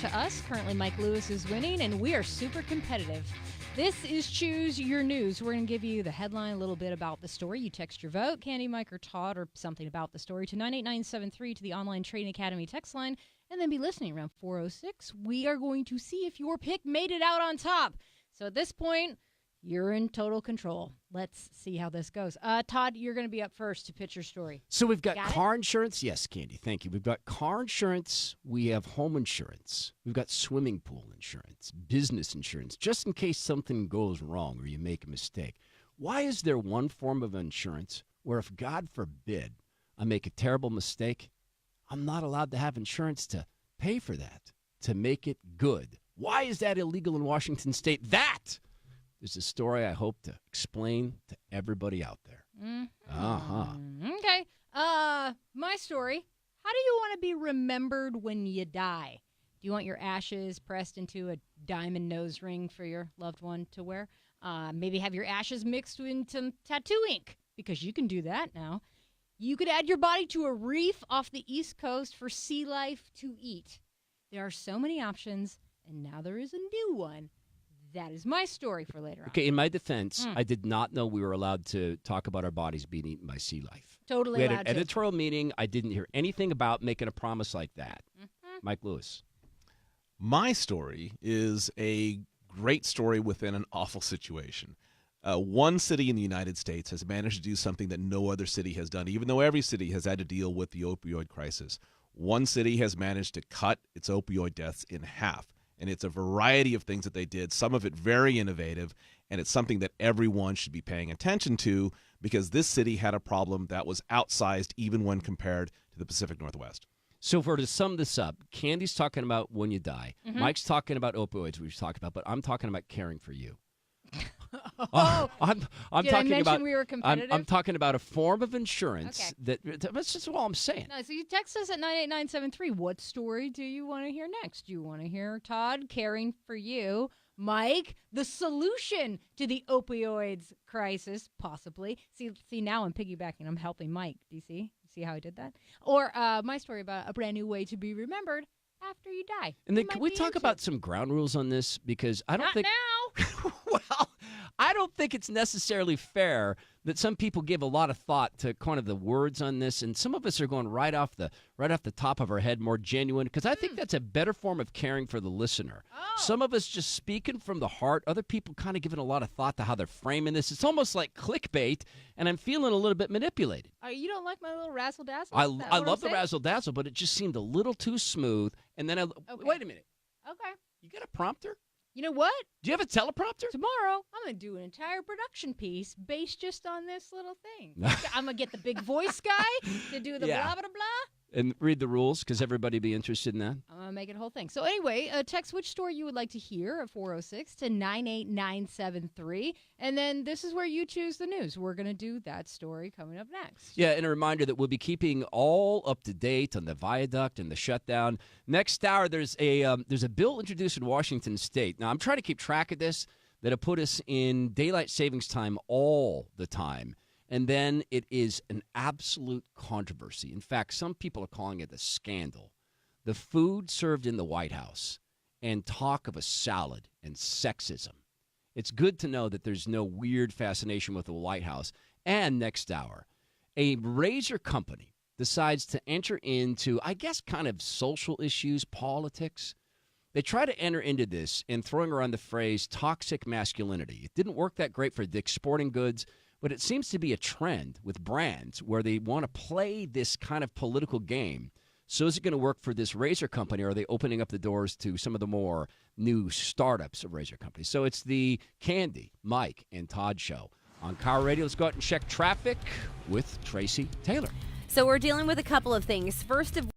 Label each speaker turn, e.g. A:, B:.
A: to us. Currently, Mike Lewis is winning, and we are super competitive. This is Choose Your News. We're going to give you the headline, a little bit about the story. You text your vote, Candy, Mike, or Todd, or something about the story to 98973 to the Online Trading Academy text line, and then be listening around 4:06. We are going to see if your pick made it out on top. So at this point, you're in total control. Let's see how this goes. Todd, you're going to be up first to pitch your story.
B: So we've got car insurance. Yes, Candy, thank you. We've got car insurance. We have home insurance. We've got swimming pool insurance, business insurance, just in case something goes wrong or you make a mistake. Why is there one form of insurance where if, God forbid, I make a terrible mistake, I'm not allowed to have insurance to pay for that, to make it good? Why is that illegal in Washington State? That is a story I hope to explain to everybody out there.
A: Okay. My story. How do you want to be remembered when you die? Do you want your ashes pressed into a diamond nose ring for your loved one to wear? Maybe have your ashes mixed with some tattoo ink, because you can do that now. You could add your body to a reef off the East Coast for sea life to eat. There are so many options, and now there is a new one. That is my story for later on.
B: Okay, in my defense, I did not know we were allowed to talk about our bodies being eaten by sea life.
A: Totally
B: We had
A: allowed
B: an
A: to.
B: editorial meeting. I didn't hear anything about making a promise like that. Mike Lewis.
C: My story is a great story within an awful situation. One city in the United States has managed to do something that no other city has done, even though every city has had to deal with the opioid crisis. One city has managed to cut its opioid deaths in half. And it's a variety of things that they did, some of it very innovative, and it's something that everyone should be paying attention to, because this city had a problem that was outsized even when compared to the Pacific Northwest.
B: So to sum this up, Candy's talking about when you die. Mike's talking about opioids, we've talked about, but I'm talking about caring for you. I'm
A: Did I
B: talking
A: mention
B: about
A: we were competitive?
B: I'm talking about a form of insurance that's just all I'm saying.
A: No, so you text us at 98973. What story do you want to hear next? Do you want to hear Todd caring for you? Mike, the solution to the opioids crisis, possibly. See, now I'm piggybacking. I'm helping Mike. Do you see? See how I did that? Or my story about a brand new way to be remembered after you die.
B: And then can we talk about some ground rules on this? Because I don't
A: Not
B: think
A: now.
B: well, I don't think it's necessarily fair that some people give a lot of thought to kind of the words on this, and some of us are going right off the top of our head, more genuine, because I think that's a better form of caring for the listener. Some of us just speaking from the heart, other people kind of giving a lot of thought to how they're framing this. It's almost like clickbait, and I'm feeling a little bit manipulated.
A: You don't like my little razzle dazzle?
B: I love the razzle dazzle, but it just seemed a little too smooth. And then wait a minute.
A: Okay.
B: You got a prompter?
A: You know what?
B: Do you have a teleprompter?
A: Tomorrow, I'm going to do an entire production piece based just on this little thing. I'm going to get the big voice guy to do the blah, blah, blah.
B: And read the rules, because everybody be interested in that.
A: I'm going to make it a whole thing. So anyway, text which story you would like to hear at 406 to 98973. And then this is where you choose the news. We're going to do that story coming up next.
B: Yeah, and a reminder that we'll be keeping all up to date on the viaduct and the shutdown. Next hour, there's a bill introduced in Washington State. Now, I'm trying to keep track of this, that'll put us in daylight savings time all the time. And then it is an absolute controversy. In fact, some people are calling it a scandal. The food served in the White House and talk of a salad and sexism. It's good to know that there's no weird fascination with the White House. And next hour, a razor company decides to enter into, I guess, kind of social issues, politics. They try to enter into this and throwing around the phrase toxic masculinity. It didn't work that great for Dick's Sporting Goods. But it seems to be a trend with brands where they want to play this kind of political game. So is it going to work for this razor company, or are they opening up the doors to some of the more new startups of razor companies? So it's the Candy, Mike, and Todd show on KIRO Radio. Let's go out and check traffic with Tracy Taylor.
D: So we're dealing with a couple of things. First of